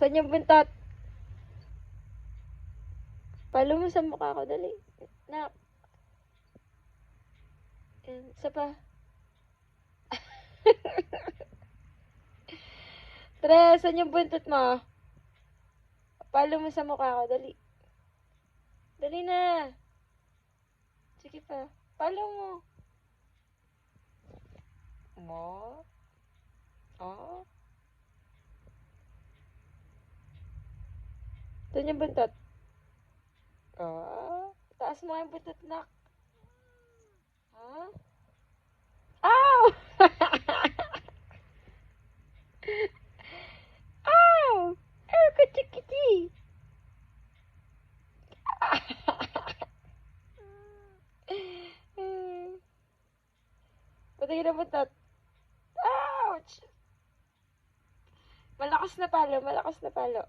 Saan yung buntot? Palo mo sa mukha ko, dali. Nak. Yan, isa pa. Tres, saan yung buntot mo? Palo mo sa mukha ko, dali. Dali na. Sige pa. Palo mo. Mo? Oh? Saan yung buntot? Oh? Taas mo yung buntot, nak. Ha? Ow! Ow! Oh, kiti-kiti. Patay na buntot. Ouch! Malakas na palo, malakas na palo.